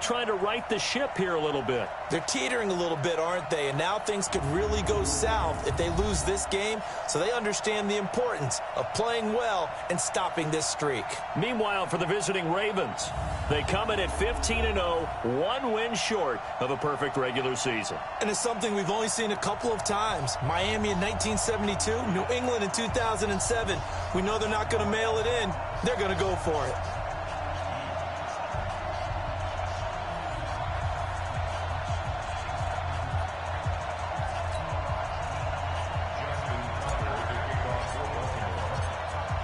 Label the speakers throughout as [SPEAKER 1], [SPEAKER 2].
[SPEAKER 1] trying to right the ship here a little bit.
[SPEAKER 2] They're teetering a little bit, aren't they? And now things could really go south if they lose this game. So they understand the importance of playing well and stopping this streak.
[SPEAKER 1] Meanwhile, for the visiting Ravens, they come in at 15-0, 1 win short of a perfect regular season.
[SPEAKER 2] And it's something we've only seen a couple of times. Miami in 1972, New England in 2007. We know they're not going to mail it in. They're going to go for it.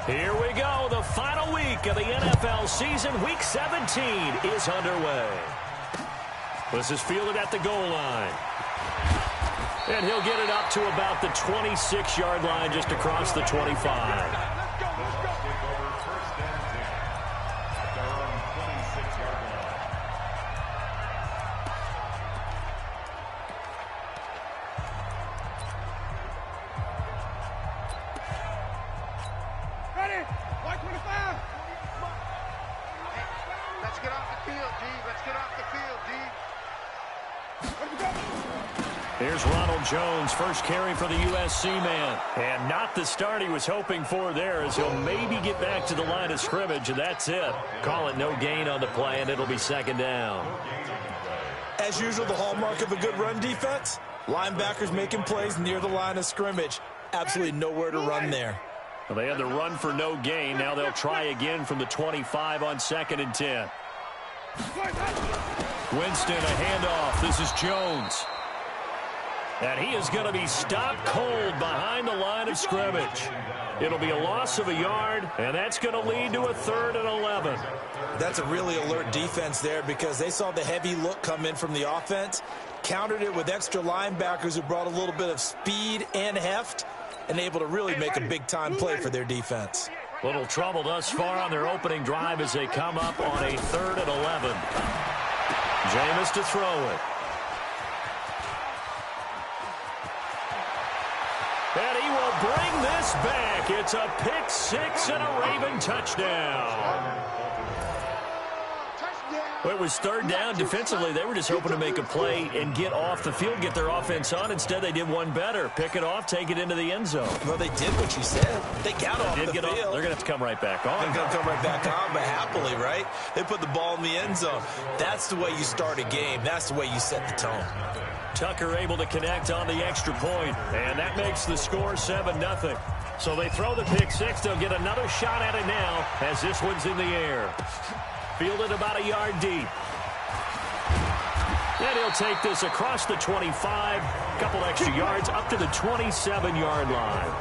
[SPEAKER 1] Here we go. The final week of the NFL season. Week 17 is underway. This is fielded at the goal line. And he'll get it up to about the 26-yard line, just across the 25. Here's Ronald Jones, first carry for the USC man. And not the start he was hoping for there, as he'll maybe get back to the line of scrimmage, and that's it. Call it no gain on the play, and it'll be second down.
[SPEAKER 2] As usual, the hallmark of a good run defense, linebackers making plays near the line of scrimmage. Absolutely nowhere to run there.
[SPEAKER 1] Well, they had the run for no gain. Now they'll try again from the 25 on 2nd and 10. Winston, a handoff. This is Jones. And he is going to be stopped cold behind the line of scrimmage. It'll be a loss of a yard, and that's going to lead to a 3rd and 11.
[SPEAKER 2] That's a really alert defense there, because they saw the heavy look come in from the offense, countered it with extra linebackers who brought a little bit of speed and heft, and able to really make a big-time play for their defense.
[SPEAKER 1] Little trouble thus far on their opening drive as they come up on a 3rd and 11. Jameis to throw it. And he will bring this back. It's a pick six and a Raven touchdown. Well, it was 3rd down. Defensively, they were just hoping to make a play and get off the field, get their offense on. Instead, they did one better. Pick it off, take it into the end zone.
[SPEAKER 2] Well, they did what you said. They got off the field.
[SPEAKER 1] They're going to have to come right back on.
[SPEAKER 2] They're going to come right back on, but happily, right? They put the ball in the end zone. That's the way you start a game. That's the way you set the tone.
[SPEAKER 1] Tucker able to connect on the extra point, and that makes the score 7-0. So they throw the pick six. They'll get another shot at it now as this one's in the air. Fielded about a yard deep. And he'll take this across the 25, a couple extra yards up to the 27-yard line.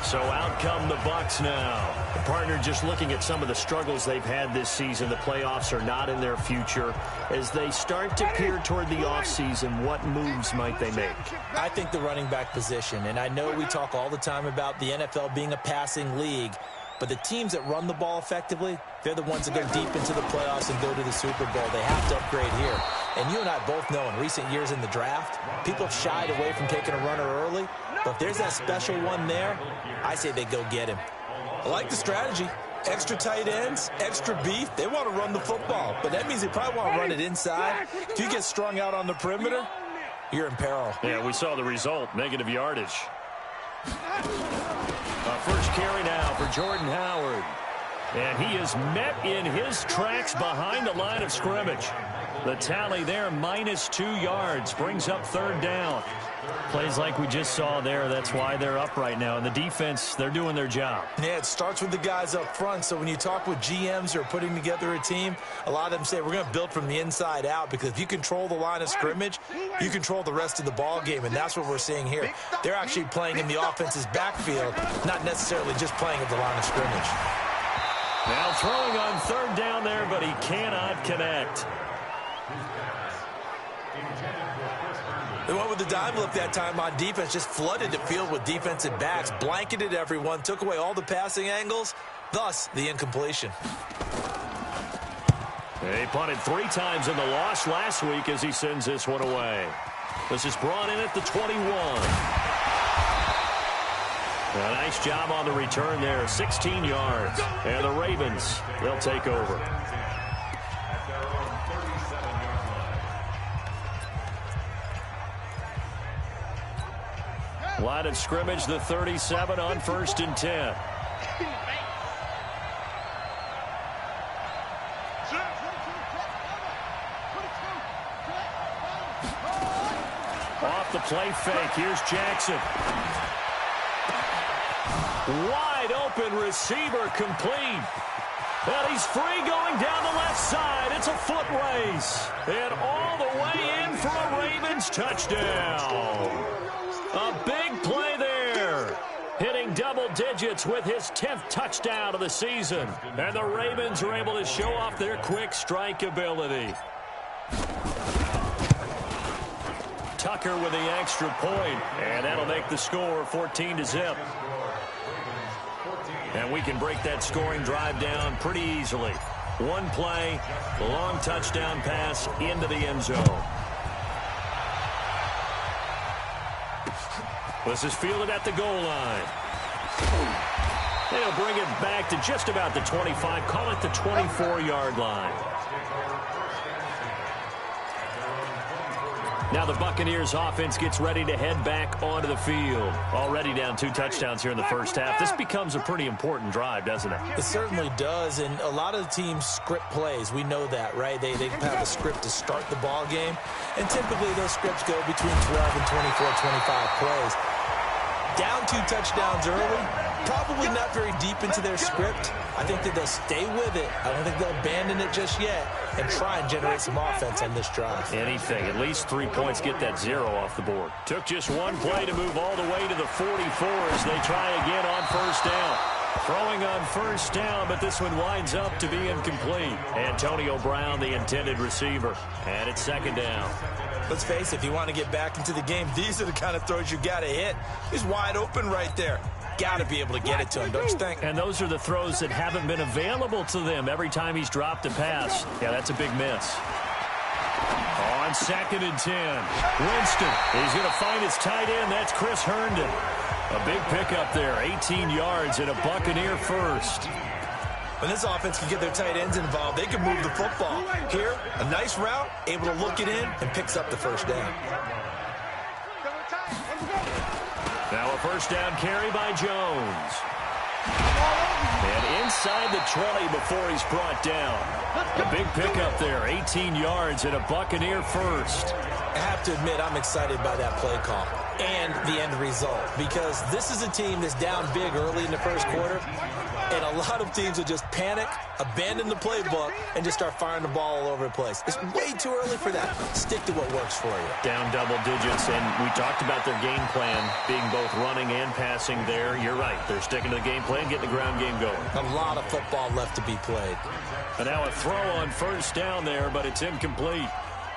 [SPEAKER 1] So out come the Bucs now. The partner just looking at some of the struggles they've had this season. The playoffs are not in their future. As they start to peer toward the offseason, what moves might they make?
[SPEAKER 2] I think the running back position, and I know we talk all the time about the NFL being a passing league, but the teams that run the ball effectively, they're the ones that go deep into the playoffs and go to the Super Bowl. They have to upgrade here. And you and I both know in recent years in the draft, people have shied away from taking a runner early. But if there's that special one there, I say they go get him. I like the strategy. Extra tight ends, extra beef. They want to run the football. But that means they probably want to run it inside. If you get strung out on the perimeter, you're in peril.
[SPEAKER 1] Yeah, we saw the result, negative yardage. First carry now for Jordan Howard. And he is met in his tracks behind the line of scrimmage. The tally there, -2 yards, brings up 3rd down. Plays like we just saw there. That's why they're up right now. And the defense, they're doing their job.
[SPEAKER 2] Yeah, it starts with the guys up front. So when you talk with GMs who are putting together a team, a lot of them say we're going to build from the inside out, because if you control the line of scrimmage, you control the rest of the ball game. And that's what we're seeing here. They're actually playing in the offense's backfield, not necessarily just playing at the line of scrimmage.
[SPEAKER 1] Now throwing on 3rd down there, but he cannot connect.
[SPEAKER 2] They went with the dive look that time on defense, just flooded the field with defensive backs, blanketed everyone, took away all the passing angles, thus the incompletion.
[SPEAKER 1] He punted 3 times in the loss last week as he sends this one away. This is brought in at the 21. A nice job on the return there, 16 yards. And the Ravens, they'll take over. Line of scrimmage, the 37 on 1st and 10. Off the play fake. Here's Jackson. Wide open receiver complete. And he's free going down the left side. It's a foot race. And all the way in for a Ravens touchdown. A big play there. Hitting double digits with his 10th touchdown of the season. And the Ravens are able to show off their quick strike ability. Tucker with the extra point, and that'll make the score 14-0. And we can break that scoring drive down pretty easily. One play, long touchdown pass into the end zone. This is fielded at the goal line. They'll bring it back to just about the 25, call it the 24-yard line. Now the Buccaneers offense gets ready to head back onto the field. Already down 2 touchdowns here in the first half. This becomes a pretty important drive, doesn't it? It certainly does, and a lot of the teams script plays. We know that, right? They have a script to start the ball game, and typically those scripts go between 12 and 24, 25 plays. Down 2 touchdowns early, probably not very deep into their script. I think that they'll stay with it. I don't think they'll abandon it just yet and try and generate some offense on this drive. Anything. At least 3 points, get that 0 off the board. Took just one play to move all the way to the 44 as they try again on 1st down. Throwing on 1st down, but this one winds up to be incomplete. Antonio Brown, the intended receiver. And it's 2nd down. Let's face it, if you want to get back into the game, these are the kind of throws you got to hit. He's wide open right there. Got to be able to get it to him, don't you think? And those are the throws that haven't been available to them every time he's dropped a pass. Yeah, that's a big miss. On 2nd and 10, Winston. He's going to find his tight end. That's Chris Herndon. A big pickup there, 18 yards and a Buccaneer first. When this offense can get their tight ends involved, they can move the football. Here, a nice route, able to look it in, and picks up the 1st down. Now a 1st down carry by Jones. And inside the 20 before he's brought down. A big pickup there, 18 yards and a Buccaneer first. I have to admit, I'm excited by that play call and the end result, because this is a team that's down big early in the 1st quarter, and a lot of teams will just panic, abandon the playbook, and just start firing the ball all over the place. It's way too early for that. Stick to what works for you. Down double digits, and we talked about their game plan being both running and passing there. You're right. They're sticking to the game plan, getting the ground game going. A lot of football left to be played. And now a throw on 1st down there, but it's incomplete.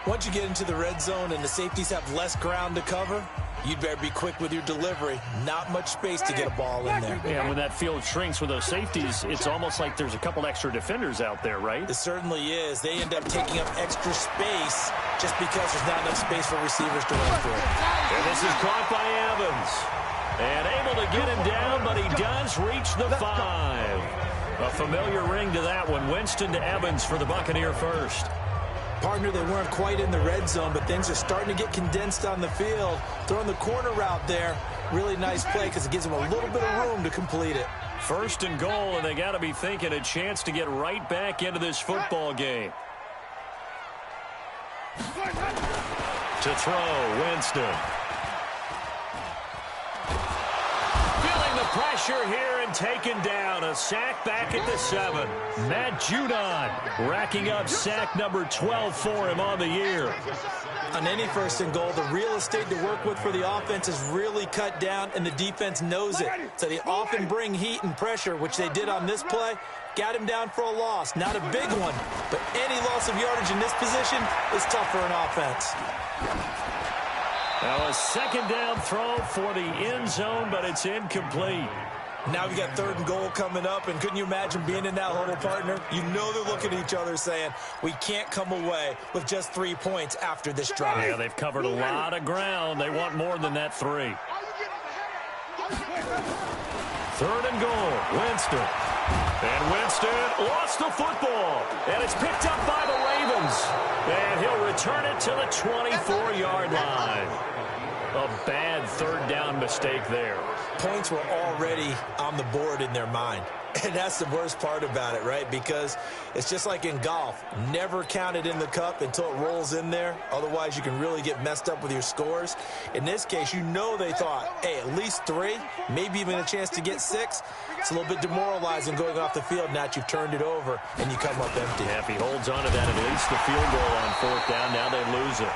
[SPEAKER 1] Once you get into the red zone and the safeties have less ground to cover, you'd better be quick with your delivery. Not much space to get a ball in there. Yeah, when that field shrinks with those safeties, it's almost like there's a couple extra defenders out there, right? It certainly is. They end up taking up extra space just because there's not enough space for receivers to run through. And this is caught by Evans. And able to get him down, but he does reach the 5. A familiar ring to that one. Winston to Evans for the Buccaneer first. Partner, they weren't quite in the red zone, but things are starting to get condensed on the field. Throwing the corner route there. Really nice play because it gives them a little bit of room to complete it. 1st and goal, and they got to be thinking a chance to get right back into this football game. To throw, Winston. Feeling the pressure here and taken down. A sack back at the 7. Matt Judon racking up sack number 12 for him on the year. On any 1st and goal, the real estate to work with for the offense is really cut down, and the defense knows it. So they often bring heat and pressure, which they did on this play. Got him down for a loss. Not a big one, but any loss of yardage in this position is tough for an offense. Now a 2nd down throw for the end zone, but it's incomplete. Now we got 3rd and goal coming up, and couldn't you imagine being in that huddle, partner? You know they're looking at each other saying, we can't come away with just 3 points after this drive. Yeah, they've covered a lot of ground. They want more than that 3. 3rd and goal, Winston. And Winston lost the football, and it's picked up by the Ravens. And he'll return it to the 24-yard line. A bad third down mistake there.
[SPEAKER 2] Points were already on the board in their mind. And that's the worst part about it, right? Because it's just like in golf. Never count it in the cup until it rolls in there. Otherwise, you can really get messed up with your scores. In this case, you know they thought, hey, at least 3, maybe even a chance to get 6. It's a little bit demoralizing going off the field now that you've turned it over and you come up empty.
[SPEAKER 1] Yeah, if he holds on to that, at least the field goal on 4th down, now they lose it.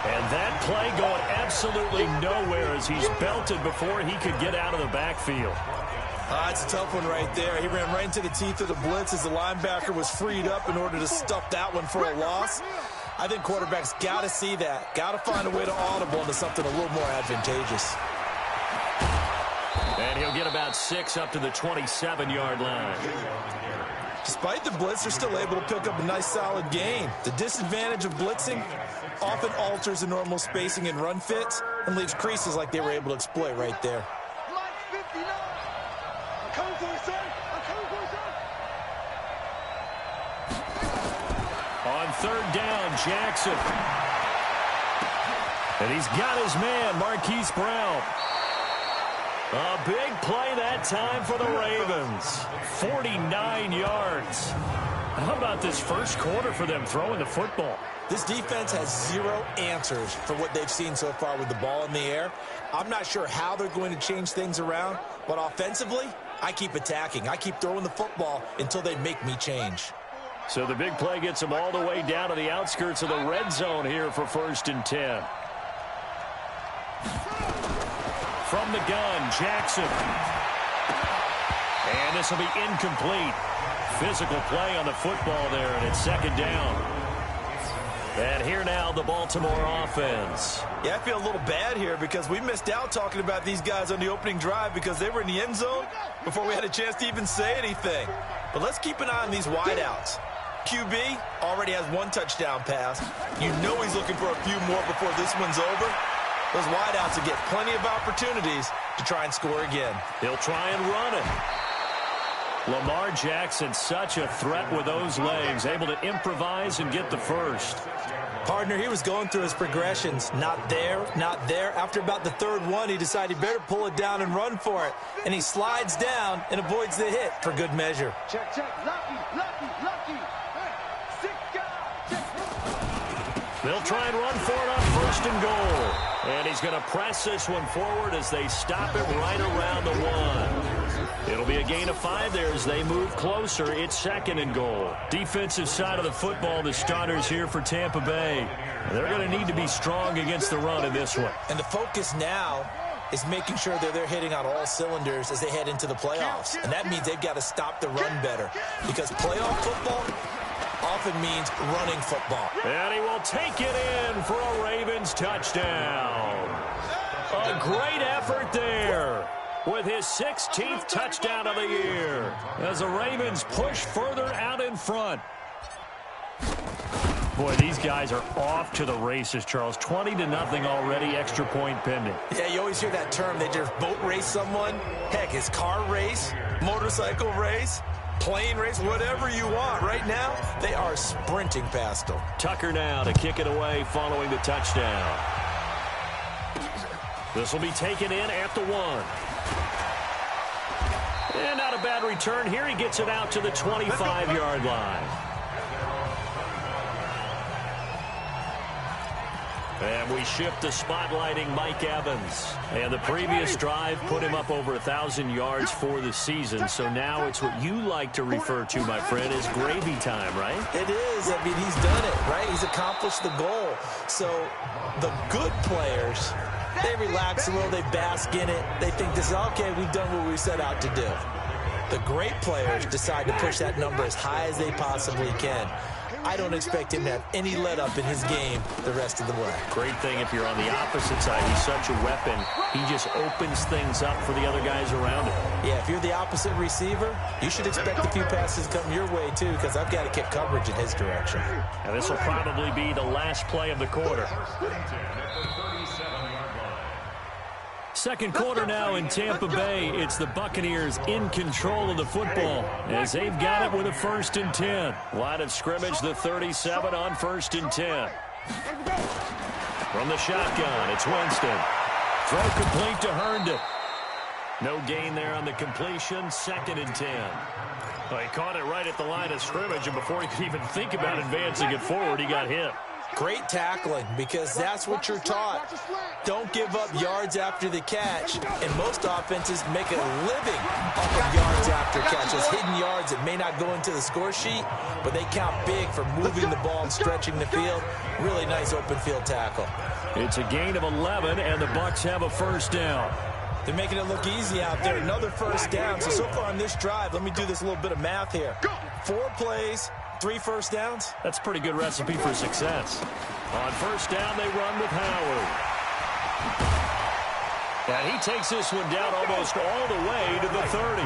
[SPEAKER 1] And that play going absolutely nowhere as he's belted before he could get out of the backfield.
[SPEAKER 2] It's a tough one right there. He ran right into the teeth of the blitz as the linebacker was freed up in order to stuff that one for a loss. I think quarterbacks got to see that. Got to find a way to audible into something a little more advantageous.
[SPEAKER 1] And he'll get about 6 up to the 27-yard line.
[SPEAKER 2] Despite the blitz, they're still able to pick up a nice solid gain. The disadvantage of blitzing often alters the normal spacing and run fits and leaves creases like they were able to exploit right there.
[SPEAKER 1] On 3rd down, Jackson. And he's got his man, Marquise Brown. A big play that time for the Ravens. 49 yards. How about this first quarter for them throwing the football?
[SPEAKER 2] This defense has 0 answers for what they've seen so far with the ball in the air. I'm not sure how they're going to change things around, but offensively, I keep attacking. I keep throwing the football until they make me change.
[SPEAKER 1] So the big play gets them all the way down to the outskirts of the red zone here for 1st and 10. From the gun, Jackson. And this will be incomplete. Physical play on the football there, and it's 2nd down. And here now, the Baltimore offense.
[SPEAKER 2] Yeah, I feel a little bad here because we missed out talking about these guys on the opening drive because they were in the end zone before we had a chance to even say anything. But let's keep an eye on these wideouts. QB already has 1 touchdown pass. You know he's looking for a few more before this one's over. Those wideouts will get plenty of opportunities to try and score again.
[SPEAKER 1] He'll try and run it. Lamar Jackson, such a threat with those legs, able to improvise and get the first.
[SPEAKER 2] Partner, he was going through his progressions. Not there, not there. After about the 3rd one, he decided he better pull it down and run for it. And he slides down and avoids the hit for good measure.
[SPEAKER 3] Check, check. Lucky.
[SPEAKER 1] They'll try and run for it on 1st and goal. And he's going to press this one forward as they stop it right around the 1. It'll be a gain of 5 there as they move closer. It's 2nd and goal. Defensive side of the football, the starters here for Tampa Bay. They're going to need to be strong against the run in this one.
[SPEAKER 2] And the focus now is making sure that they're hitting on all cylinders as they head into the playoffs. And that means they've got to stop the run better because playoff football often means running football.
[SPEAKER 1] And he will take it in for a Ravens touchdown. A great effort there with his 16th touchdown of the year as the Ravens push further out in front. Boy, these guys are off to the races, Charles. 20-0 already, extra point pending.
[SPEAKER 2] Yeah, you always hear that term. They just boat race someone. Heck, his car race, motorcycle race, plane race, whatever you want. Right now, they are sprinting past them.
[SPEAKER 1] Tucker now to kick it away following the touchdown. This will be taken in at the 1. And not a bad return here. He gets it out to the 25-yard line. And we shift to spotlighting Mike Evans. And the previous drive put him up over 1,000 yards for the season. So now it's what you like to refer to, my friend, as gravy time, right?
[SPEAKER 2] It is. I mean, he's done it, right? He's accomplished the goal. So the good players, they relax a little, they bask in it. They think this is, okay, we've done what we set out to do. The great players decide to push that number as high as they possibly can. I don't expect him to have any let-up in his game the rest of the way.
[SPEAKER 1] Great thing if you're on the opposite side. He's such a weapon. He just opens things up for the other guys around him.
[SPEAKER 2] Yeah, if you're the opposite receiver, you should expect a few passes to come your way, too, because I've got to kick coverage in his direction.
[SPEAKER 1] And this will probably be the last play of the quarter. Second quarter now in Tampa Bay. It's the Buccaneers in control of the football as they've got it with a 1st and 10. Line of scrimmage, the 37 on 1st and 10. From the shotgun, it's Winston. Throw complete to Herndon. No gain there on the completion. 2nd and 10. Well, he caught it right at the line of scrimmage, and before he could even think about advancing it forward, he got hit.
[SPEAKER 2] Great tackling, because that's what you're taught. Don't give up yards after the catch, and most offenses make a living off of yards after catch. Those hidden yards that may not go into the score sheet, but they count big for moving the ball and stretching the field. Really nice open field tackle.
[SPEAKER 1] It's a gain of 11, and the Bucs have a first down.
[SPEAKER 2] They're making it look easy out there. Another first down. So far on this drive, let me do this little bit of math here. 4 plays, 3 first downs.
[SPEAKER 1] That's a pretty good recipe for success. On first down, they run with Howard. And he takes this one down almost all the way to the 30.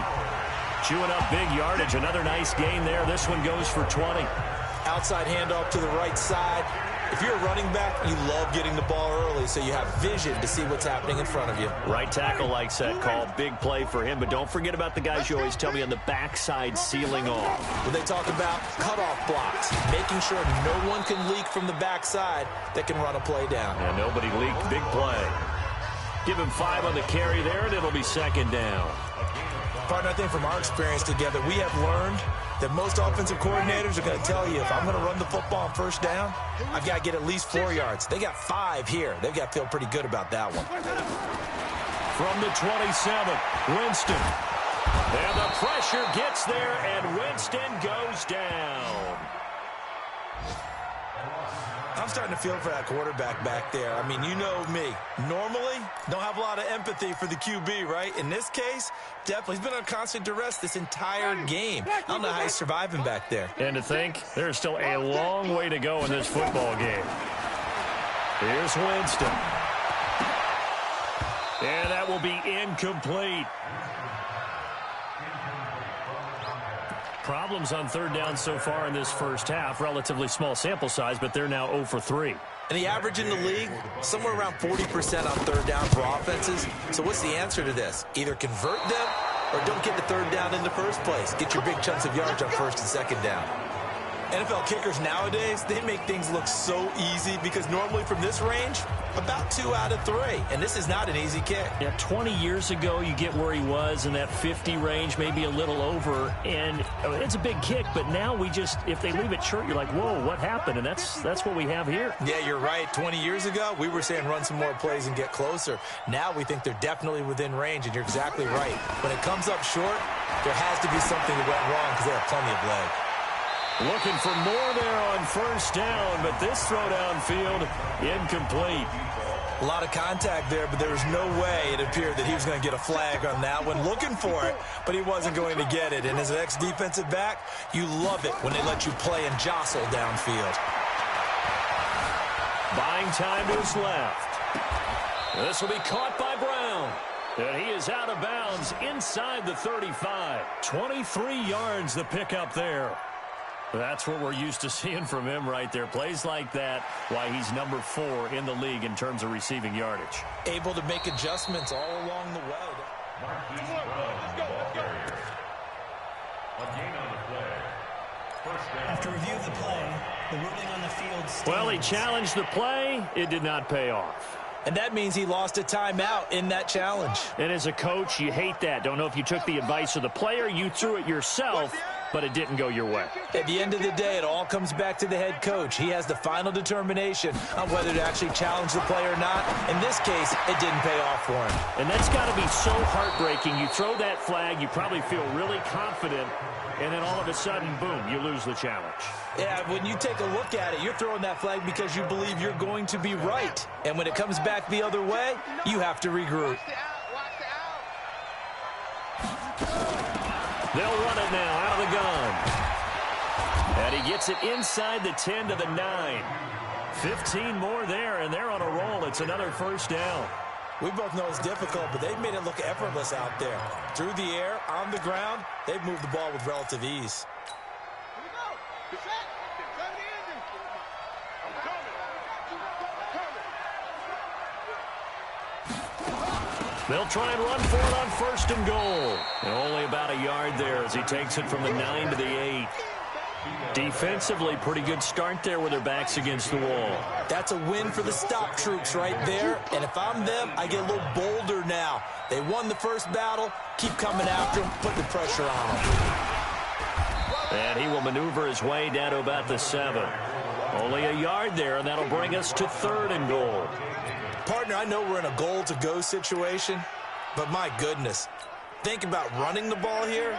[SPEAKER 1] Chewing up big yardage. Another nice gain there. This one goes for 20.
[SPEAKER 2] Outside handoff to the right side. If you're a running back, you love getting the ball early so you have vision to see what's happening in front of you.
[SPEAKER 1] Right tackle likes that call. Big play for him, but don't forget about the guys you always tell me on the backside sealing off.
[SPEAKER 2] When they talk about cutoff blocks, making sure no one can leak from the backside that can run a play down.
[SPEAKER 1] And nobody leaked. Big play. Give him 5 on the carry there, and it'll be 2nd down.
[SPEAKER 2] Partner, I think from our experience together, we have learned that most offensive coordinators are going to tell you, if I'm going to run the football on first down, I've got to get at least 4 yards. They got 5 here. They've got to feel pretty good about that one.
[SPEAKER 1] From the 27, Winston. And the pressure gets there, and Winston goes down.
[SPEAKER 2] I'm starting to feel for that quarterback back there. I mean, you know me. Normally, don't have a lot of empathy for the QB, right? In this case, definitely. He's been on constant duress this entire game. I don't know how he's surviving back there.
[SPEAKER 1] And to think, there's still a long way to go in this football game. Here's Winston. And that will be incomplete. Problems on third down so far in this first half. Relatively small sample size, but they're now 0 for 3.
[SPEAKER 2] And the average in the league, somewhere around 40% on third down for offenses. So what's the answer to this? Either convert them or don't get the third down in the first place. Get your big chunks of yards on first and second down. NFL kickers nowadays, they make things look so easy because normally from this range, about 2 out of 3. And this is not an easy kick.
[SPEAKER 1] Yeah, 20 years ago, you get where he was in that 50 range, maybe a little over. And it's a big kick, but now we just, if they leave it short, you're like, whoa, what happened? And that's what we have here.
[SPEAKER 2] Yeah, you're right. 20 years ago, we were saying run some more plays and get closer. Now we think they're definitely within range, and you're exactly right. When it comes up short, there has to be something that went wrong because they have plenty of leg.
[SPEAKER 1] Looking for more there on first down, but this throw downfield incomplete.
[SPEAKER 2] A lot of contact there, but there was no way it appeared that he was going to get a flag on that one. Looking for it, but he wasn't going to get it. And as an ex-defensive back, you love it when they let you play and jostle downfield.
[SPEAKER 1] Buying time to his left. This will be caught by Brown. And he is out of bounds inside the 35. 23 yards the pickup there. That's what we're used to seeing from him right there. Plays like that, why he's number 4 in the league in terms of receiving yardage.
[SPEAKER 2] Able to make adjustments all along the way.
[SPEAKER 4] After review of the play, the ruling on the field stands.
[SPEAKER 1] Well, he challenged the play. It did not pay off.
[SPEAKER 2] And that means he lost a timeout in that challenge.
[SPEAKER 1] And as a coach, you hate that. Don't know if you took the advice of the player, you threw it yourself, but it didn't go your way.
[SPEAKER 2] At the end of the day, it all comes back to the head coach. He has the final determination on whether to actually challenge the play or not. In this case, it didn't pay off for him.
[SPEAKER 1] And that's got to be so heartbreaking. You throw that flag, you probably feel really confident, and then all of a sudden, boom, you lose the challenge.
[SPEAKER 2] Yeah, when you take a look at it, you're throwing that flag because you believe you're going to be right. And when it comes back the other way, you have to regroup.
[SPEAKER 1] They'll run it now out of the gun. And he gets it inside the 10 to the 9. 15 more there, and they're on a roll. It's another first down.
[SPEAKER 2] We both know it's difficult, but they've made it look effortless out there. Through the air, on the ground, they've moved the ball with relative ease.
[SPEAKER 1] They'll try and run for it on first and goal. And only about a yard there as he takes it from the 9 to the 8. Defensively, pretty good start there with their backs against the wall.
[SPEAKER 2] That's a win for the stop troops right there. And if I'm them, I get a little bolder now. They won the first battle. Keep coming after them. Put the pressure on them.
[SPEAKER 1] And he will maneuver his way down to about the 7. Only a yard there, and that'll bring us to 3rd and goal.
[SPEAKER 2] Partner, I know we're in a goal-to-go situation, but my goodness, think about running the ball here.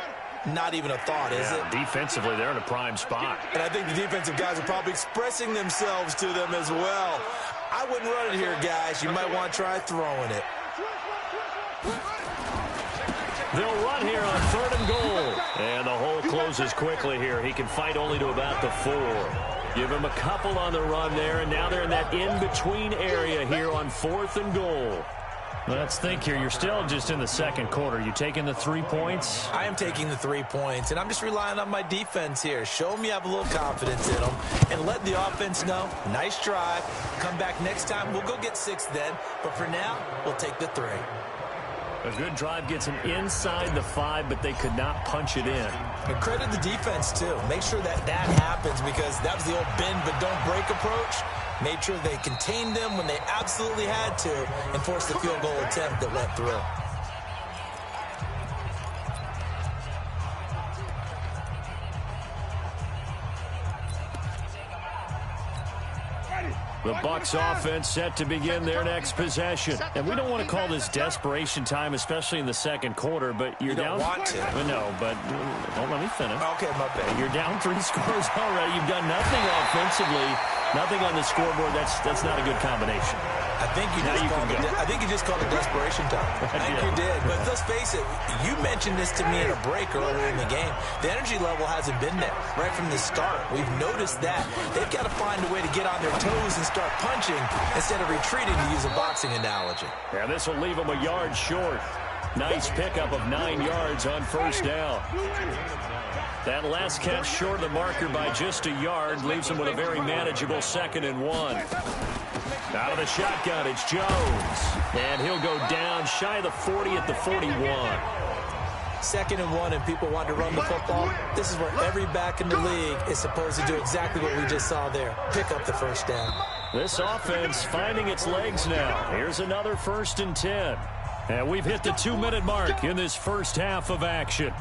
[SPEAKER 2] Not even a thought, is it?
[SPEAKER 1] Defensively, they're in a prime spot.
[SPEAKER 2] And I think the defensive guys are probably expressing themselves to them as well. I wouldn't run it here, guys. You might want to try throwing it.
[SPEAKER 1] They'll run here on 3rd and goal. And the hole closes quickly here. He can fight only to about the 4. Give him a couple on the run there, and now they're in that in-between area here on 4th and goal. Let's think here. You're still just in the second quarter. You taking the 3 points?
[SPEAKER 2] I am taking the 3 points, and I'm just relying on my defense here. Show them you have a little confidence in them, and let the offense know, nice drive. Come back next time. We'll go get 6 then, but for now, we'll take the 3.
[SPEAKER 1] A good drive gets them inside the 5, but they could not punch it in.
[SPEAKER 2] And credit the defense, too. Make sure that happens, because that was the old bend but don't break approach. Made sure they contained them when they absolutely had to and forced the field goal attempt that went through.
[SPEAKER 1] The Bucs offense set to begin their next possession. And we don't want to call this desperation time, especially in the second quarter, but you're down.
[SPEAKER 2] You don't want to.
[SPEAKER 1] No, but don't let me finish.
[SPEAKER 2] Okay, my bad.
[SPEAKER 1] You're down 3 scores already. You've done nothing offensively, nothing on the scoreboard. That's not a good combination.
[SPEAKER 2] I think you just called it desperation time. I think you did. But let's face it, you mentioned this to me in a break earlier in the game. The energy level hasn't been there right from the start. We've noticed that. They've got to find a way to get on their toes and start punching instead of retreating, to use a boxing analogy.
[SPEAKER 1] Yeah, this will leave them a yard short. Nice pickup of 9 yards on 1st down. That last catch short of the marker by just a yard leaves them with a very manageable 2nd and 1. Out of the shotgun, it's Jones. And he'll go down shy of the 40 at the 41.
[SPEAKER 2] 2nd and 1, and people want to run the football. This is where every back in the league is supposed to do exactly what we just saw there. Pick up the 1st down.
[SPEAKER 1] This offense finding its legs now. Here's another 1st and 10. And we've hit the 2-minute mark in this first half of action.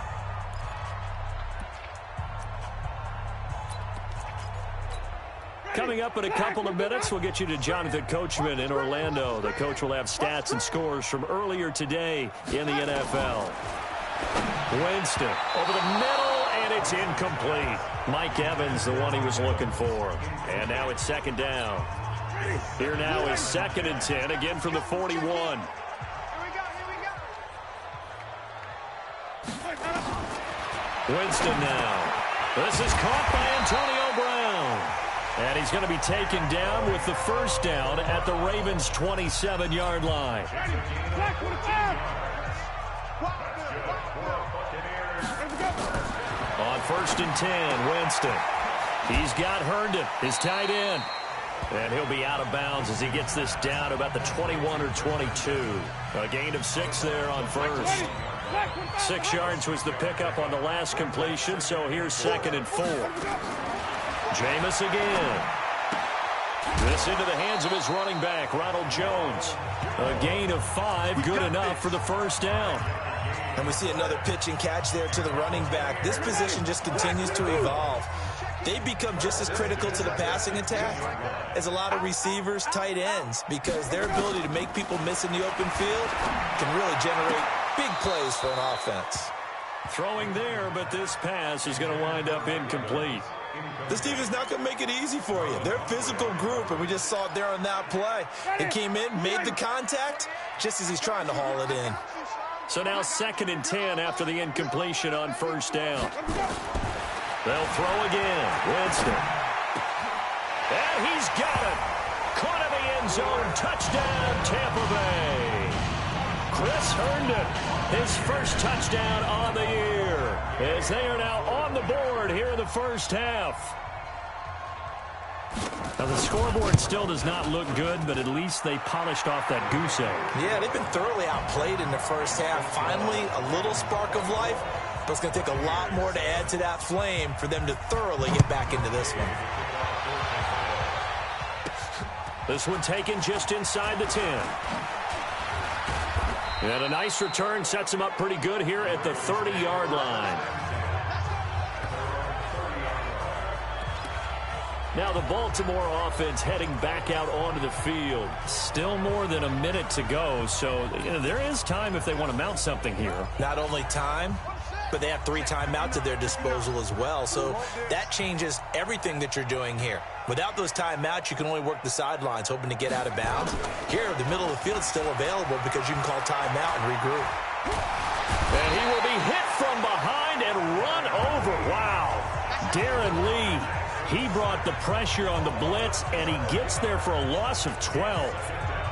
[SPEAKER 1] Coming up in a couple of minutes, we'll get you to Jonathan Coachman in Orlando. The coach will have stats and scores from earlier today in the NFL. Winston over the middle, and it's incomplete. Mike Evans, the one he was looking for. And now it's 2nd down. Here now is 2nd and 10, again from the 41. Winston now. This is caught by Antonio Brown. And he's going to be taken down with the 1st down at the Ravens' 27-yard line. On 1st and 10, Winston. He's got Herndon, his tight end. And he'll be out of bounds as he gets this down to about the 21 or 22. A gain of 6 there on 1st. 6 yards was the pickup on the last completion, so here's 2nd and 4. Jameis again. This into the hands of his running back, Ronald Jones. A gain of 5, good enough for the 1st down.
[SPEAKER 2] And we see another pitch and catch there to the running back. This position just continues to evolve. They become just as critical to the passing attack as a lot of receivers, tight ends, because their ability to make people miss in the open field can really generate big plays for an offense.
[SPEAKER 1] Throwing there, but this pass is going to wind up incomplete.
[SPEAKER 2] This team is not going to make it easy for you. They're a physical group, and we just saw it there on that play. It came in, made the contact, just as he's trying to haul it in.
[SPEAKER 1] So now 2nd and 10 after the incompletion on 1st down. They'll throw again. Winston. And he's got it. Caught in the end zone. Touchdown, Tampa Bay. Chris Herndon, his first touchdown on the year, as they are now on the board here in the first half. Now, the scoreboard still does not look good, but at least they polished off that goose egg.
[SPEAKER 2] Yeah, they've been thoroughly outplayed in the first half. Finally, a little spark of life. but it's going to take a lot more to add to that flame for them to thoroughly get back into this one.
[SPEAKER 1] This one taken just inside the 10. And a nice return sets him up pretty good here at the 30-yard line. Now the Baltimore offense heading back out onto the field. Still more than a minute to go, so there is time if they want to mount something here.
[SPEAKER 2] Not only time, but they have 3 timeouts at their disposal as well, so that changes everything that you're doing here. Without those timeouts, you can only work the sidelines, hoping to get out of bounds. Here, the middle of the field is still available because you can call timeout and regroup.
[SPEAKER 1] And he will be hit from behind and run over. Wow. Darren Lee. He brought the pressure on the blitz, and he gets there for a loss of 12.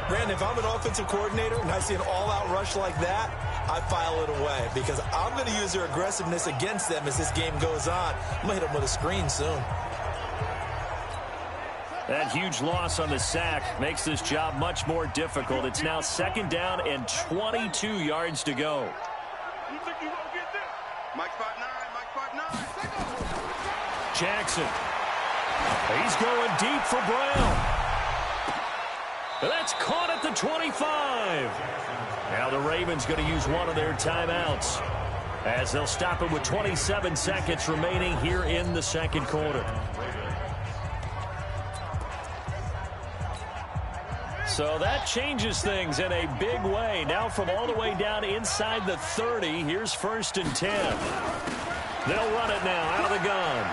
[SPEAKER 2] Brandon, if I'm an offensive coordinator and I see an all-out rush like that, I file it away because I'm going to use their aggressiveness against them as this game goes on. I'm going to hit them with a screen soon.
[SPEAKER 1] That huge loss on the sack makes this job much more difficult. It's now 2nd down and 22 yards to go.
[SPEAKER 3] You think you won't get this? Mike 5'9", Mike 5'9".
[SPEAKER 1] Jackson. He's going deep for Brown. That's caught at the 25. Now the Ravens going to use one of their timeouts as they'll stop it with 27 seconds remaining here in the 2nd quarter. So that changes things in a big way. Now from all the way down inside the 30, here's 1st and 10. They'll run it now out of the gun.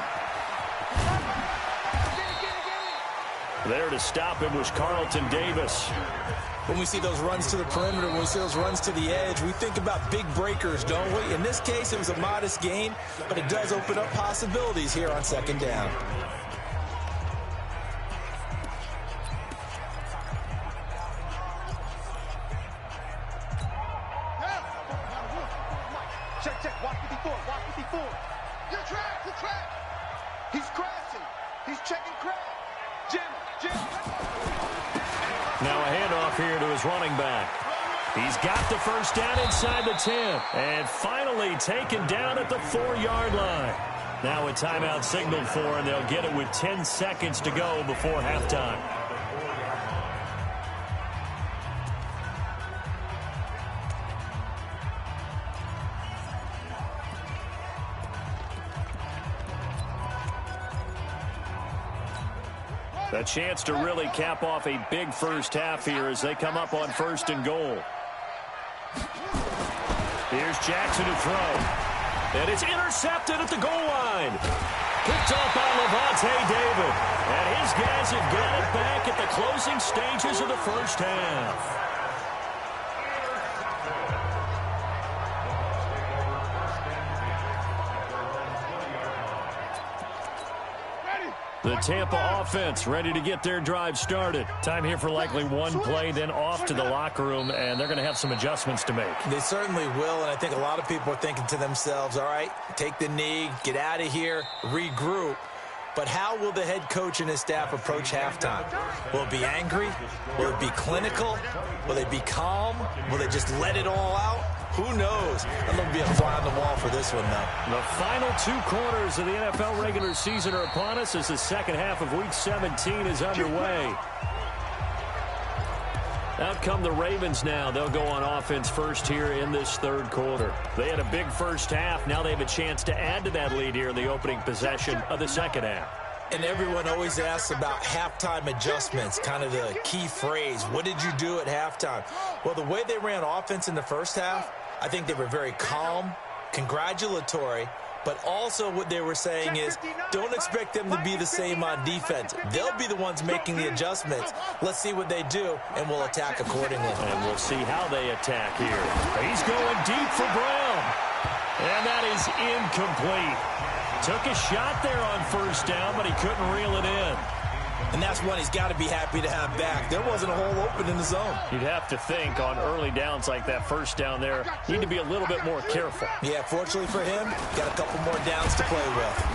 [SPEAKER 1] There to stop him was Carlton Davis.
[SPEAKER 2] When we see those runs to the perimeter, when we see those runs to the edge, we think about big breakers, don't we? In this case, it was a modest gain, but it does open up possibilities here on 2nd down.
[SPEAKER 3] Check, watch 54, watch 54. You're trapped. He's crashing. He's checking crash. Jim.
[SPEAKER 1] Now a handoff here to his running back. He's got the 1st down inside the 10. And finally taken down at the 4-yard line. Now a timeout signaled for, and they'll get it with 10 seconds to go before halftime. A chance to really cap off a big first half here as they come up on 1st and goal. Here's Jackson to throw. And it's intercepted at the goal line. Picked off by Levante David. And his guys have got it back at the closing stages of the first half. The Tampa offense ready to get their drive started. Time here for likely one play, then off to the locker room, and they're going to have some adjustments to make.
[SPEAKER 2] They certainly will, and I think a lot of people are thinking to themselves, all right, take the knee, get out of here, regroup. But how will the head coach and his staff approach halftime? Will it be angry? Will it be clinical? Will they be calm? Will they just let it all out? Who knows? I'm going to be a fly on the wall for this one, though.
[SPEAKER 1] The final 2 quarters of the NFL regular season are upon us as the 2nd half of Week 17 is underway. Out come the Ravens now. They'll go on offense first here in this 3rd quarter. They had a big first half. Now they have a chance to add to that lead here in the opening possession of the 2nd half.
[SPEAKER 2] And everyone always asks about halftime adjustments, kind of the key phrase. What did you do at halftime? Well, the way they ran offense in the first half, I think they were very calm, congratulatory, but also what they were saying is don't expect them to be the same on defense. They'll be the ones making the adjustments. Let's see what they do, and we'll attack accordingly.
[SPEAKER 1] And we'll see how they attack here. He's going deep for Brown. And that is incomplete. Took a shot there on 1st down, but he couldn't reel it in.
[SPEAKER 2] And that's one he's got to be happy to have back. There wasn't a hole open in the zone.
[SPEAKER 1] You'd have to think on early downs like that 1st down there, you need to be a little bit more careful.
[SPEAKER 2] Yeah, fortunately for him, got a couple more downs to play with.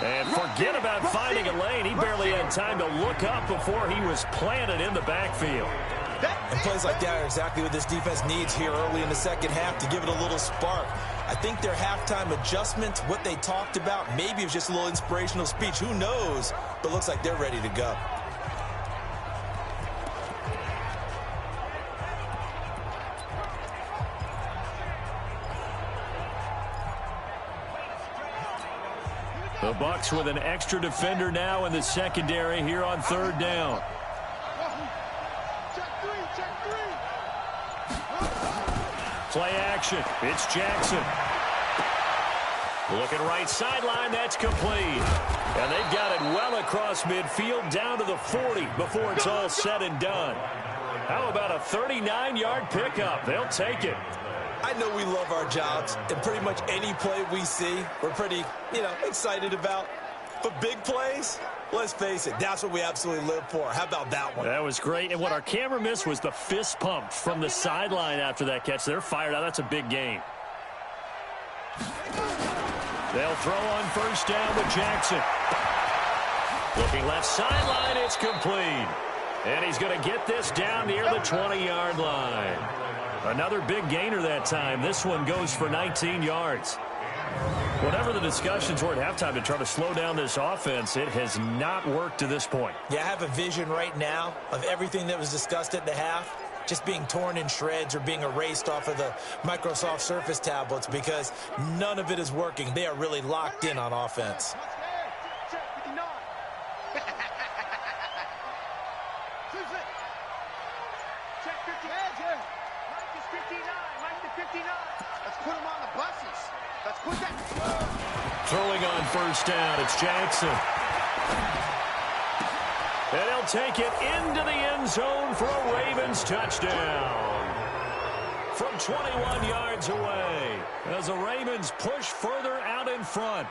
[SPEAKER 1] And forget about finding a lane. He barely had time to look up before he was planted in the backfield.
[SPEAKER 2] And plays like that are exactly what this defense needs here early in the 2nd half to give it a little spark. I think their halftime adjustment, what they talked about, maybe it was just a little inspirational speech. Who knows? But looks like they're ready to go.
[SPEAKER 1] The Bucs with an extra defender now in the secondary here on third down. Play action. It's Jackson. Looking right sideline. That's complete. And they've got it well across midfield down to the 40 before it's all said and done. How about a 39-yard pickup? They'll take it.
[SPEAKER 2] I know we love our jobs, and pretty much any play we see, we're pretty, excited about. But big plays, let's face it, that's what we absolutely live for. How about that one?
[SPEAKER 1] That was great. And what our camera missed was the fist pump from the sideline after that catch. They're fired out. That's a big gain. They'll throw on first down with Jackson. Looking left sideline, it's complete. And he's going to get this down near the 20-yard line. Another big gainer that time. This one goes for 19 yards. Whatever the discussions were at halftime to try to slow down this offense, it has not worked to this point.
[SPEAKER 2] Yeah, I have a vision right now of everything that was discussed at the half just being torn in shreds or being erased off of the Microsoft Surface tablets because none of it is working. They are really locked in on offense.
[SPEAKER 1] Throwing on first down, it's Jackson. And he'll take it into the end zone for a Ravens touchdown. From 21 yards away, as the Ravens push further out in front.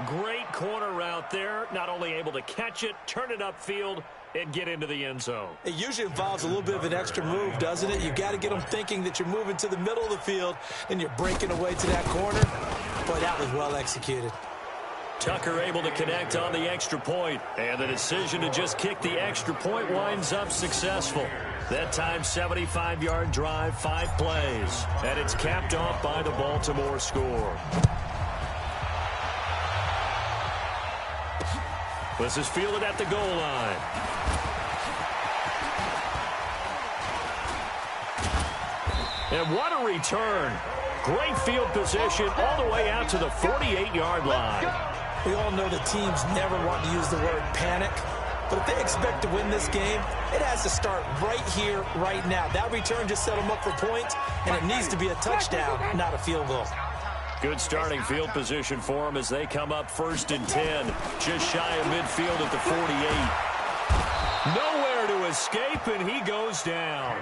[SPEAKER 1] Great corner route there, not only able to catch it, turn it upfield, and get into the end zone.
[SPEAKER 2] It usually involves a little bit of an extra move, doesn't it? You've got to get them thinking that you're moving to the middle of the field and you're breaking away to that corner. Boy, that was well executed.
[SPEAKER 1] Tucker able to connect on the extra point, and the decision to just kick the extra point winds up successful. That time, 75-yard drive, 5 plays, and it's capped off by the Baltimore score. This is fielded at the goal line. And what a return. Great field position all the way out to the 48-yard line.
[SPEAKER 2] We all know the teams never want to use the word panic, but if they expect to win this game, it has to start right here, right now. That return just set them up for points, and it needs to be a touchdown, not a field goal.
[SPEAKER 1] Good starting field position for them as they come up 1st and 10, just shy of midfield at the 48. Nowhere to escape, and he goes down.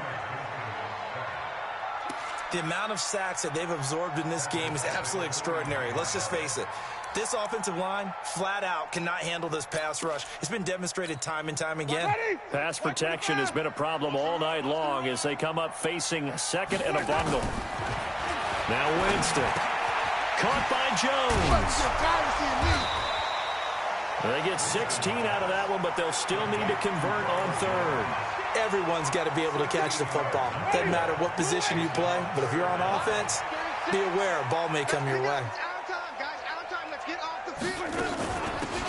[SPEAKER 2] The amount of sacks that they've absorbed in this game is absolutely extraordinary. Let's just face it. This offensive line, flat out, cannot handle this pass rush. It's been demonstrated time and time again.
[SPEAKER 1] Pass protection has been a problem all night long as they come up facing second and a bundle. Now Winston. Caught by Jones. They get 16 out of that one, but they'll still need to convert on third.
[SPEAKER 2] Everyone's got to be able to catch the football. Doesn't matter what position you play, but if you're on offense, be aware a ball may come your way.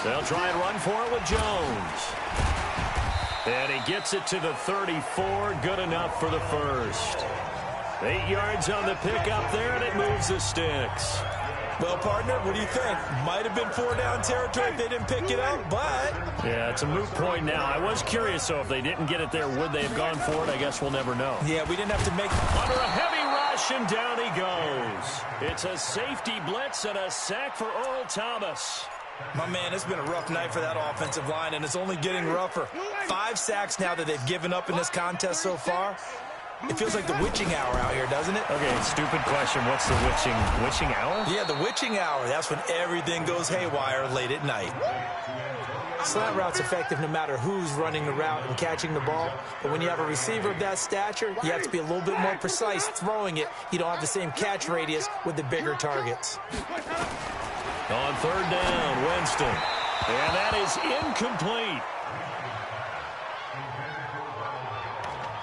[SPEAKER 1] They'll try and run for it with Jones. And he gets it to the 34. Good enough for the first. 8 yards on the pickup there, and it moves the sticks.
[SPEAKER 2] Well, partner, what do you think? Might have been 4 down territory if they didn't pick it up, but...
[SPEAKER 1] Yeah, it's a moot point now. I was curious, so if they didn't get it there, would they have gone for it? I guess we'll never know.
[SPEAKER 2] Yeah, we didn't have to make...
[SPEAKER 1] Under a heavy rush, and down he goes. It's a safety blitz and a sack for Earl Thomas.
[SPEAKER 2] My man, it's been a rough night for that offensive line, and it's only getting rougher. 5 sacks now that they've given up in this contest so far. It feels like the witching hour out here, doesn't it?
[SPEAKER 1] Okay, stupid question. What's the witching hour?
[SPEAKER 2] Yeah, the witching hour. That's when everything goes haywire late at night. Slant route's effective no matter who's running the route and catching the ball. But when you have a receiver of that stature, you have to be a little bit more precise throwing it. You don't have the same catch radius with the bigger targets.
[SPEAKER 1] On third down, Winston. And that is incomplete.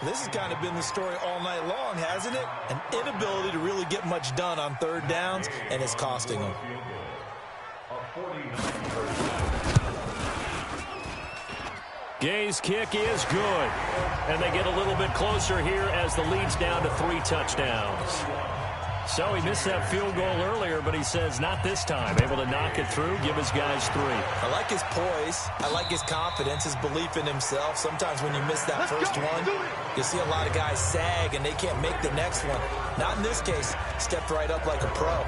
[SPEAKER 2] This has kind of been the story all night long, hasn't it? An inability to really get much done on third downs, and it's costing them.
[SPEAKER 1] Gay's kick is good. And they get a little bit closer here as the lead's down to 3 touchdowns. So he missed that field goal earlier, but he says not this time. Able to knock it through, give his guys 3.
[SPEAKER 2] I like his poise. I like his confidence, his belief in himself. Sometimes when you miss that first one, you see a lot of guys sag and they can't make the next one. Not in this case. Stepped right up like a pro.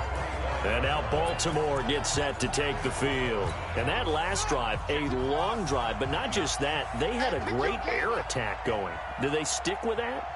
[SPEAKER 1] And now Baltimore gets set to take the field. And that last drive, a long drive, but not just that. They had a great air attack going. Do they stick with that?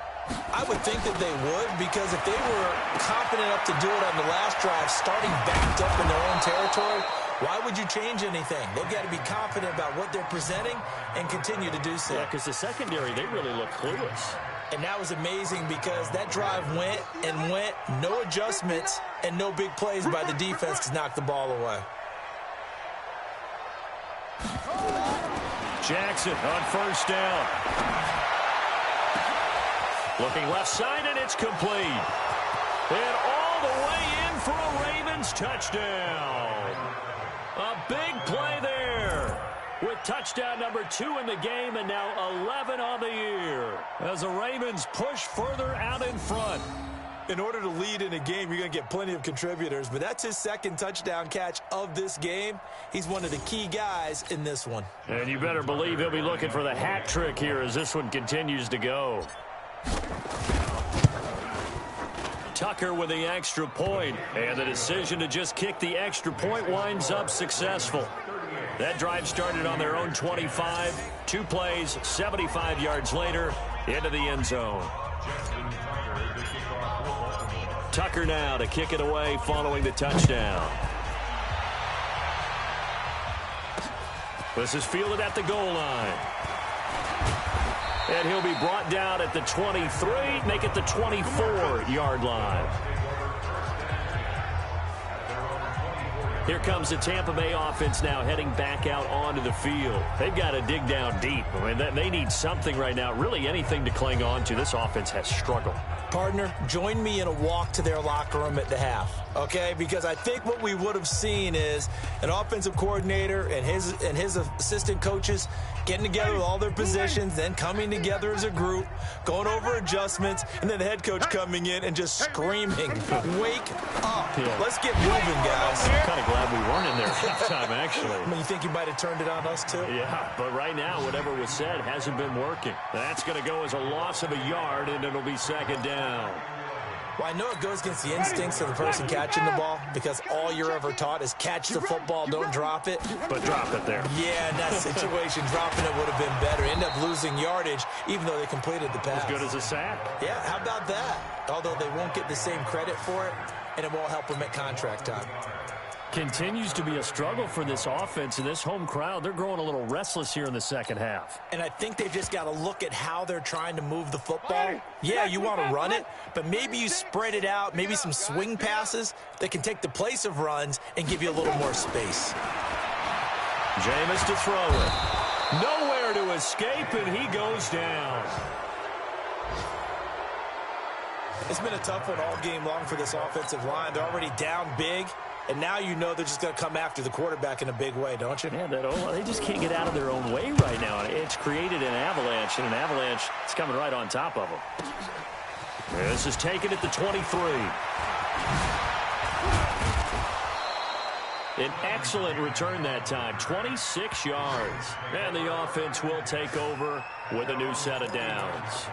[SPEAKER 2] I would think that they would, because if they were confident enough to do it on the last drive, starting backed up in their own territory, why would you change anything? They've got to be confident about what they're presenting and continue to do so.
[SPEAKER 1] Yeah, because the secondary, they really look clueless.
[SPEAKER 2] And that was amazing because that drive went and went, no adjustments, and no big plays by the defense to knock the ball away.
[SPEAKER 1] Jackson on first down. Looking left side, and it's complete. And all the way in for a Ravens touchdown. A big play there with touchdown number 2 in the game, and now 11 on the year as the Ravens push further out in front.
[SPEAKER 2] In order to lead in a game, you're going to get plenty of contributors, but that's his second touchdown catch of this game. He's one of the key guys in this one.
[SPEAKER 1] And you better believe he'll be looking for the hat trick here as this one continues to go. Tucker with the extra point, and the decision to just kick the extra point winds up successful. That drive started on their own 25, 2 plays, 75 yards later, into the end zone. Tucker now to kick it away following the touchdown. This is fielded at the goal line. And he'll be brought down at the 23, make it the 24-yard line. Here comes the Tampa Bay offense now heading back out onto the field. They've got to dig down deep. I mean, they need something right now, really anything to cling on to. This offense has struggled.
[SPEAKER 2] Partner, join me in a walk to their locker room at the half, okay? Because I think what we would have seen is an offensive coordinator and his assistant coaches getting together with all their positions, then coming together as a group, going over adjustments, and then the head coach coming in and just screaming, wake up. Yeah. Let's get moving, guys.
[SPEAKER 1] I'm kind of glad we weren't in there at halftime, actually.
[SPEAKER 2] I mean, you think you might have turned it on us, too?
[SPEAKER 1] Yeah, but right now, whatever was said hasn't been working. That's going to go as a loss of a yard, and it'll be second down.
[SPEAKER 2] Well, I know it goes against the instincts of the person catching the ball, because all you're ever taught is catch the football, don't drop it.
[SPEAKER 1] But drop it there.
[SPEAKER 2] Yeah, in that situation, dropping it would have been better. End up losing yardage, even though they completed the pass.
[SPEAKER 1] As good as a sack.
[SPEAKER 2] Yeah, how about that? Although they won't get the same credit for it, and it won't help them at contract time.
[SPEAKER 1] Continues to be a struggle for this offense, and this home crowd, they're growing a little restless here in the second half.
[SPEAKER 2] And I think they've just got to look at how they're trying to move the football. Yeah, you want to run it, but maybe you spread it out, maybe some swing passes that can take the place of runs and give you a little more space.
[SPEAKER 1] Jameis to throw it. Nowhere to escape, and he goes down.
[SPEAKER 2] It's been a tough one all game long for this offensive line. They're already down big. And now you know they're just going to come after the quarterback in a big way, don't you?
[SPEAKER 1] Yeah, they just can't get out of their own way right now. It's created an avalanche, and an avalanche is coming right on top of them. This is taken at the 23. An excellent return that time, 26 yards. And the offense will take over with a new set of downs.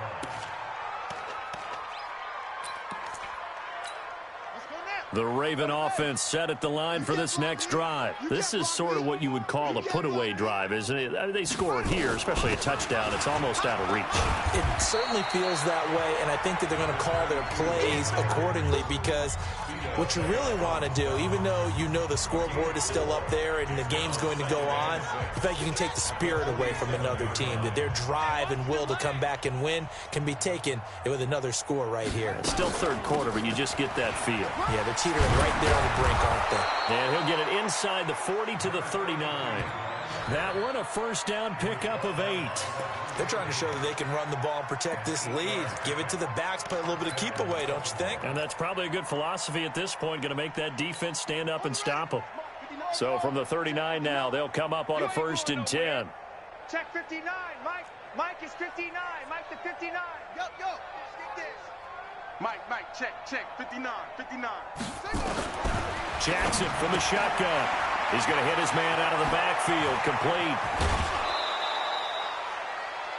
[SPEAKER 1] The Raven offense set at the line for this next drive. This is sort of what you would call a put-away drive, isn't it? They score here, especially a touchdown. It's almost out of reach.
[SPEAKER 2] It certainly feels that way, and I think that they're going to call their plays accordingly, because what you really want to do, even though you know the scoreboard is still up there and the game's going to go on, in fact, you can take the spirit away from another team, that their drive and will to come back and win can be taken with another score right here.
[SPEAKER 1] It's still third quarter, but you just get that feel.
[SPEAKER 2] Yeah, they're teetering right there on the brink, aren't they?
[SPEAKER 1] And he'll get it inside the 40 to the 39. That one a first down pickup of 8.
[SPEAKER 2] They're trying to show that they can run the ball and protect this lead. Give it to the backs, play a little bit of keep away, don't you think?
[SPEAKER 1] And that's probably a good philosophy at this point, going to make that defense stand up and stop them. So from the 39 now, they'll come up on a 1st and 10.
[SPEAKER 3] Check 59, Mike. Mike is 59. Mike to 59. Yo. Mike, check, 59.
[SPEAKER 1] Jackson from the shotgun. He's going to hit his man out of the backfield. Complete.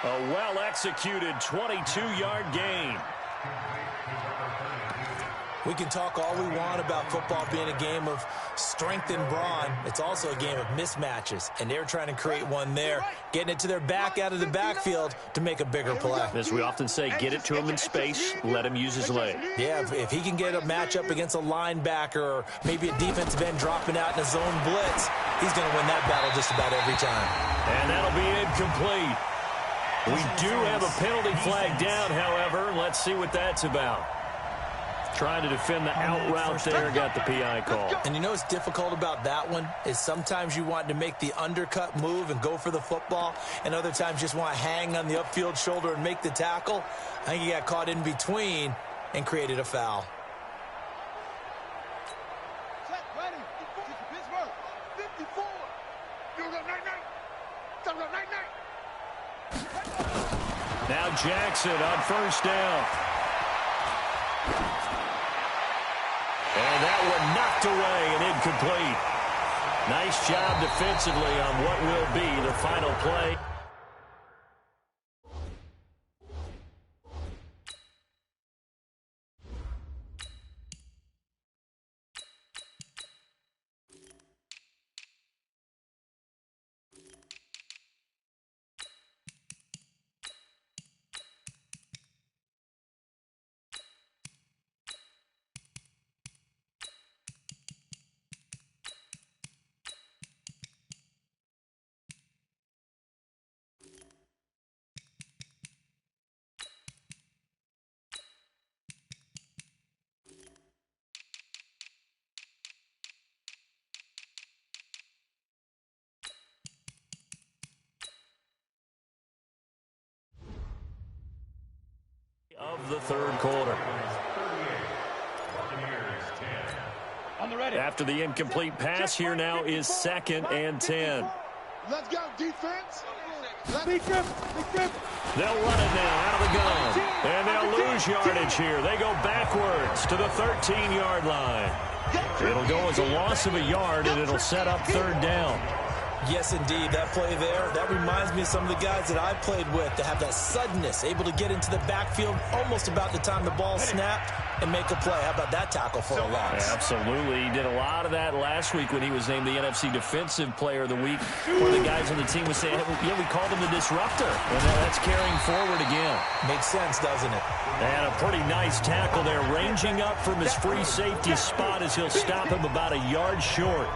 [SPEAKER 1] A well-executed 22-yard gain.
[SPEAKER 2] We can talk all we want about football being a game of strength and brawn. It's also a game of mismatches, and they're trying to create one there, getting it to their back out of the backfield to make a bigger play.
[SPEAKER 1] As we often say, get it to him in space, let him use his leg.
[SPEAKER 2] Yeah, if he can get a matchup against a linebacker or maybe a defensive end dropping out in a zone blitz, he's going to win that battle just about every time.
[SPEAKER 1] And that'll be incomplete. We do have a penalty flag down, however. Let's see what that's about. Trying to defend the out route there, got the PI call.
[SPEAKER 2] And you know what's difficult about that one is sometimes you want to make the undercut move and go for the football, and other times just want to hang on the upfield shoulder and make the tackle. I think he got caught in between and created a foul.
[SPEAKER 3] Check, ready. 54.
[SPEAKER 1] Now Jackson on 1st down. And that one knocked away and incomplete. Nice job defensively on what will be the final play. Of the 3rd quarter. After the incomplete pass, here now is 2nd and 10.
[SPEAKER 3] Let's go, defense.
[SPEAKER 1] They'll run it now out of the gun. And they'll lose yardage here. They go backwards to the 13-yard line. It'll go as a loss of a yard, and it'll set up 3rd down.
[SPEAKER 2] Yes, indeed. That play there, that reminds me of some of the guys that I played with to have that suddenness, able to get into the backfield almost about the time the ball snapped and make a play. How about that tackle for a loss?
[SPEAKER 1] Absolutely. He did a lot of that last week when he was named the NFC Defensive Player of the Week. One of the guys on the team was saying, yeah, we called him the disruptor. And that's carrying forward again.
[SPEAKER 2] Makes sense, doesn't it?
[SPEAKER 1] And a pretty nice tackle there, ranging up from his free safety spot as he'll stop him about a yard short.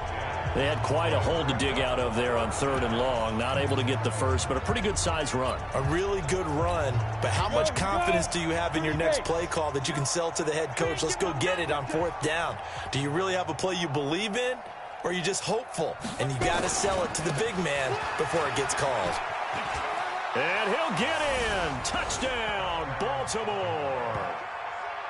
[SPEAKER 1] They had quite a hole to dig out of there on 3rd and long. Not able to get the first, but a pretty good-sized run.
[SPEAKER 2] A really good run. But how much confidence do you have in your next play call that you can sell to the head coach? Let's go get it on 4th down. Do you really have a play you believe in, or are you just hopeful? And you got to sell it to the big man before it gets called.
[SPEAKER 1] And he'll get in. Touchdown, Baltimore.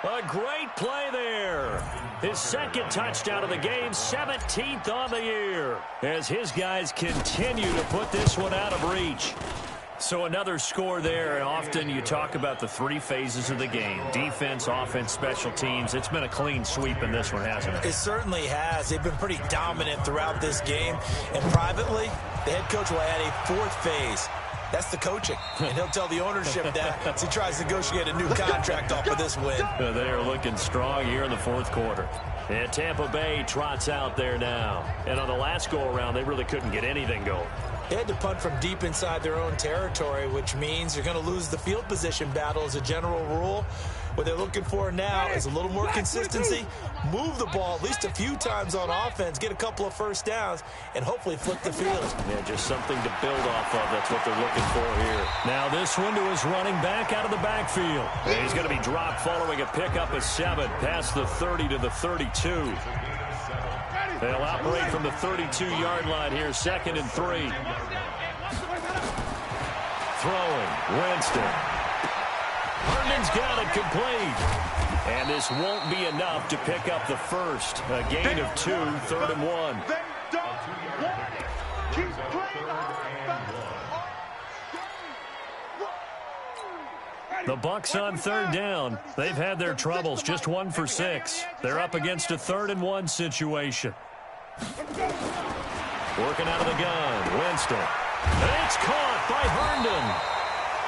[SPEAKER 1] A great play there. His 2nd touchdown of the game, 17th on the year, as his guys continue to put this one out of reach. So another score there, and often you talk about the 3 phases of the game: defense, offense, special teams. It's been a clean sweep in this one, hasn't it?
[SPEAKER 2] It certainly has. They've been pretty dominant throughout this game. And privately, the head coach will add a 4th phase. That's the coaching. And he'll tell the ownership that as he tries to negotiate a new contract off of this win.
[SPEAKER 1] They are looking strong here in the 4th quarter. And Tampa Bay trots out there now. And on the last go-around, they really couldn't get anything going.
[SPEAKER 2] They had to punt from deep inside their own territory, which means you're going to lose the field position battle as a general rule. What they're looking for now is a little more consistency, move the ball at least a few times on offense, get a couple of first downs, and hopefully flip the field.
[SPEAKER 1] Yeah, just something to build off of. That's what they're looking for here. Now this one to his running back out of the backfield. And he's going to be dropped following a pickup of 7 past the 30 to the 32. They'll operate from the 32-yard line here, 2nd and 3. Throwing, Winston. Herndon's got it complete. And this won't be enough to pick up the first. A gain of 2, 3rd and 1.
[SPEAKER 3] They don't want it. Keep playing
[SPEAKER 1] The Bucs on 3rd down. They've had their troubles, just 1 for 6. They're up against a 3rd and 1 situation. Working out of the gun, Winston. And it's caught by Herndon.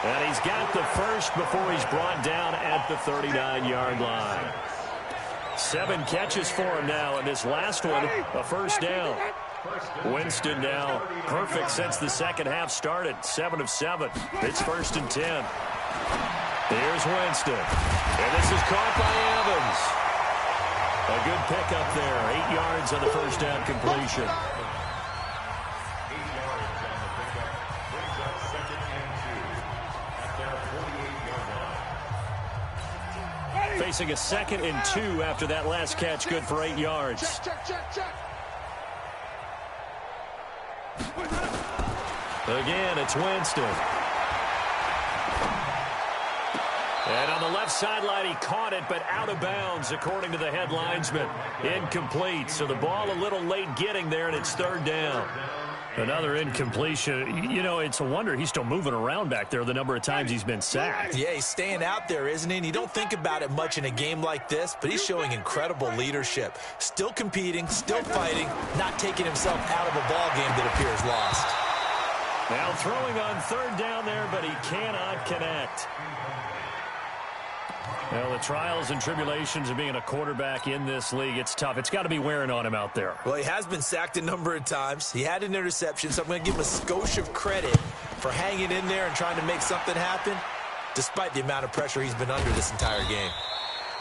[SPEAKER 1] And he's got the first before he's brought down at the 39-yard line. 7 catches for him now, and this last one, a first down. Winston now perfect since the second half started, 7 of 7. It's 1st and 10. Here's Winston. And this is caught by Evans. A good pickup there, 8 yards on the first down completion. Facing a 2nd and 2 after that last catch, good for 8 yards.
[SPEAKER 3] check.
[SPEAKER 1] Again, it's Winston. And on the left sideline, he caught it, but out of bounds, according to the head linesman. Incomplete, so the ball a little late getting there, and it's 3rd down. Another incompletion. You know, it's a wonder he's still moving around back there the number of times he's been sacked.
[SPEAKER 2] Yeah, he's staying out there, isn't he? And you don't think about it much in a game like this, but he's showing incredible leadership. Still competing, still fighting, not taking himself out of a ball game that appears lost.
[SPEAKER 1] Now throwing on 3rd down there, but he cannot connect. Well, the trials and tribulations of being a quarterback in this league, it's tough. It's got to be wearing on him out there.
[SPEAKER 2] Well, he has been sacked a number of times. He had an interception, so I'm going to give him a skosh of credit for hanging in there and trying to make something happen, despite the amount of pressure he's been under this entire game.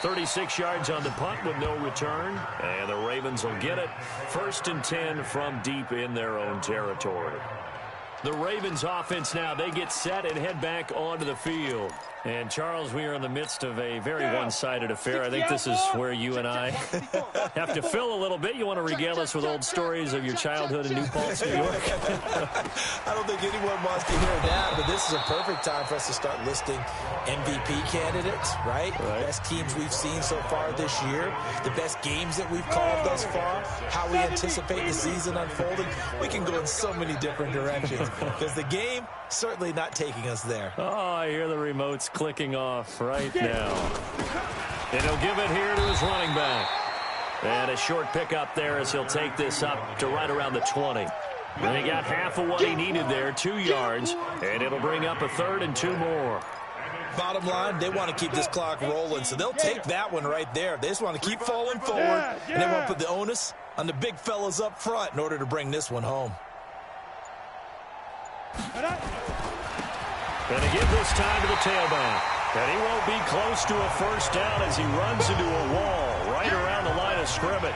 [SPEAKER 1] 36 yards on the punt with no return, and the Ravens will get it. 1st and 10 from deep in their own territory. The Ravens offense now, they get set and head back onto the field. And, Charles, we are in the midst of a very one-sided affair. I think this is where you and I have to fill a little bit. You want to regale us with old stories of your childhood in New Paltz, New York?
[SPEAKER 2] I don't think anyone wants to hear that, but this is a perfect time for us to start listing MVP candidates, right? The best teams we've seen so far this year, the best games that we've called thus far, how we anticipate the season unfolding. We can go in so many different directions because the game certainly not taking us there.
[SPEAKER 1] Oh, I hear the remotes clicking off right now. And he'll give it here to his running back. And a short pickup there as he'll take this up to right around the 20. And he got half of what he needed there, 2 yards, and it'll bring up a 3rd and 2 more.
[SPEAKER 2] Bottom line, they want to keep this clock rolling, so they'll take that one right there. They just want to keep falling forward, and they want to put the onus on the big fellas up front in order to bring this one home.
[SPEAKER 1] And to give this time to the tailback. And he won't be close to a first down as he runs into a wall right around the line of scrimmage.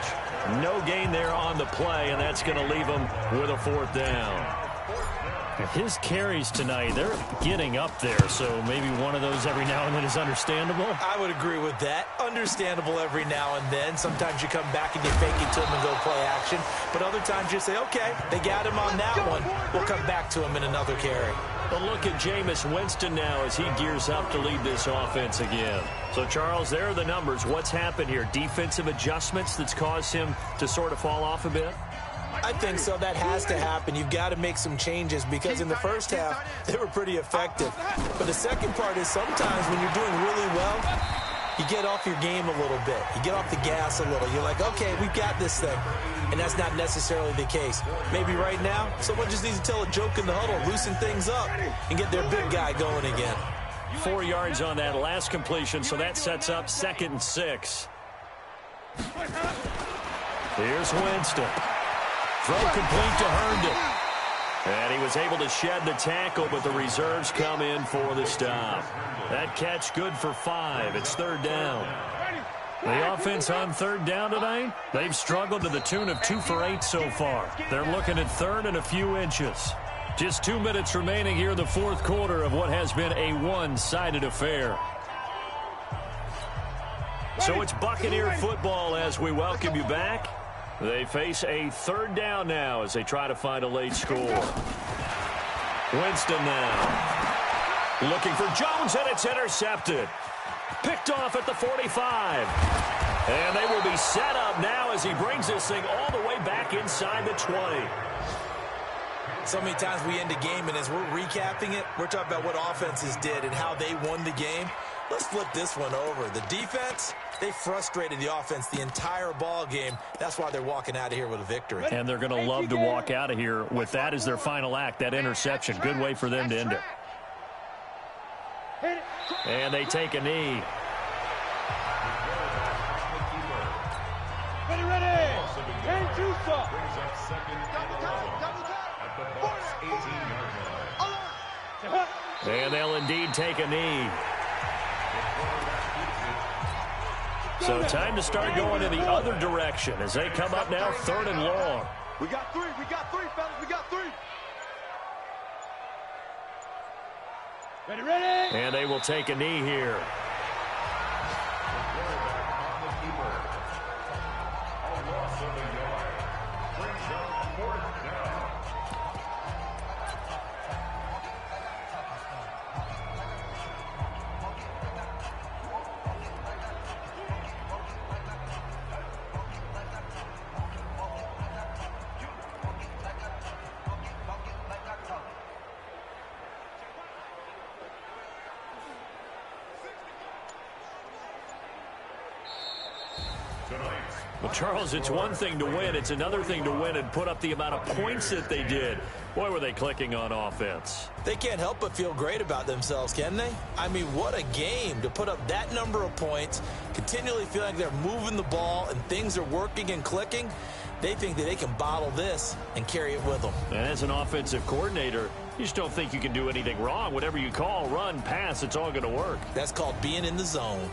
[SPEAKER 1] No gain there on the play, and that's going to leave him with a 4th down. His carries tonight, they're getting up there, so maybe one of those every now and then is understandable.
[SPEAKER 2] I would agree with that. Understandable every now and then. Sometimes you come back and you fake it to him and go play action. But other times you say, okay, they got him on that one. We'll come back to him in another carry.
[SPEAKER 1] A look at Jameis Winston now as he gears up to lead this offense again. So, Charles, there are the numbers. What's happened here? Defensive adjustments that's caused him to sort of fall off a bit?
[SPEAKER 2] I think so. That has to happen. You've got to make some changes because in the first half, they were pretty effective. But the second part is sometimes when you're doing really well, you get off your game a little bit. You get off the gas a little. You're like, okay, we've got this thing. And that's not necessarily the case. Maybe right now, someone just needs to tell a joke in the huddle, loosen things up, and get their big guy going again.
[SPEAKER 1] 4 yards on that last completion, so that sets up 2nd and 6. Here's Winston. Throw complete to Herndon. And he was able to shed the tackle, but the reserves come in for the stop. That catch good for 5. It's 3rd down. The offense on 3rd down tonight, they've struggled to the tune of 2 for 8 so far. They're looking at 3rd and a few inches. Just 2 minutes remaining here in the 4th quarter of what has been a one-sided affair. So it's Buccaneer football as we welcome you back. They face a third down now as they try to find a late score. Winston now. Looking for Jones, and it's intercepted. Picked off at the 45. And they will be set up now as he brings this thing all the way back inside the 20.
[SPEAKER 2] So many times we end a game, and as we're recapping it, we're talking about what offenses did and how they won the game. Let's flip this one over. The defense, they frustrated the offense the entire ball game. That's why they're walking out of here with a victory.
[SPEAKER 1] And they're going to love to walk out of here with that as their final act, that interception. Good way for them to end it. And they take a knee.
[SPEAKER 3] Ready. And Juicer.
[SPEAKER 1] And they'll indeed take a knee. So time to start going in the other direction as they come up now 3rd and long.
[SPEAKER 3] We got three, fellas. We got three. Ready.
[SPEAKER 1] And they will take a knee here. Well, Charles, it's one thing to win. It's another thing to win and put up the amount of points that they did. Boy, were they clicking on offense.
[SPEAKER 2] They can't help but feel great about themselves, can they? I mean, what a game to put up that number of points, continually feel like they're moving the ball and things are working and clicking. They think that they can bottle this and carry it with them.
[SPEAKER 1] And as an offensive coordinator, you just don't think you can do anything wrong. Whatever you call, run, pass, it's all going to work.
[SPEAKER 2] That's called being in the zone.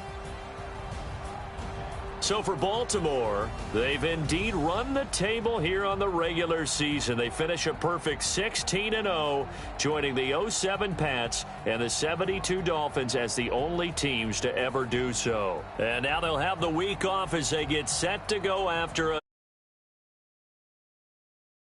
[SPEAKER 1] So for Baltimore, they've indeed run the table here on the regular season. They finish a perfect 16-0, joining the 07 Pats and the 72 Dolphins as the only teams to ever do so. And now they'll have the week off as they get set to go after a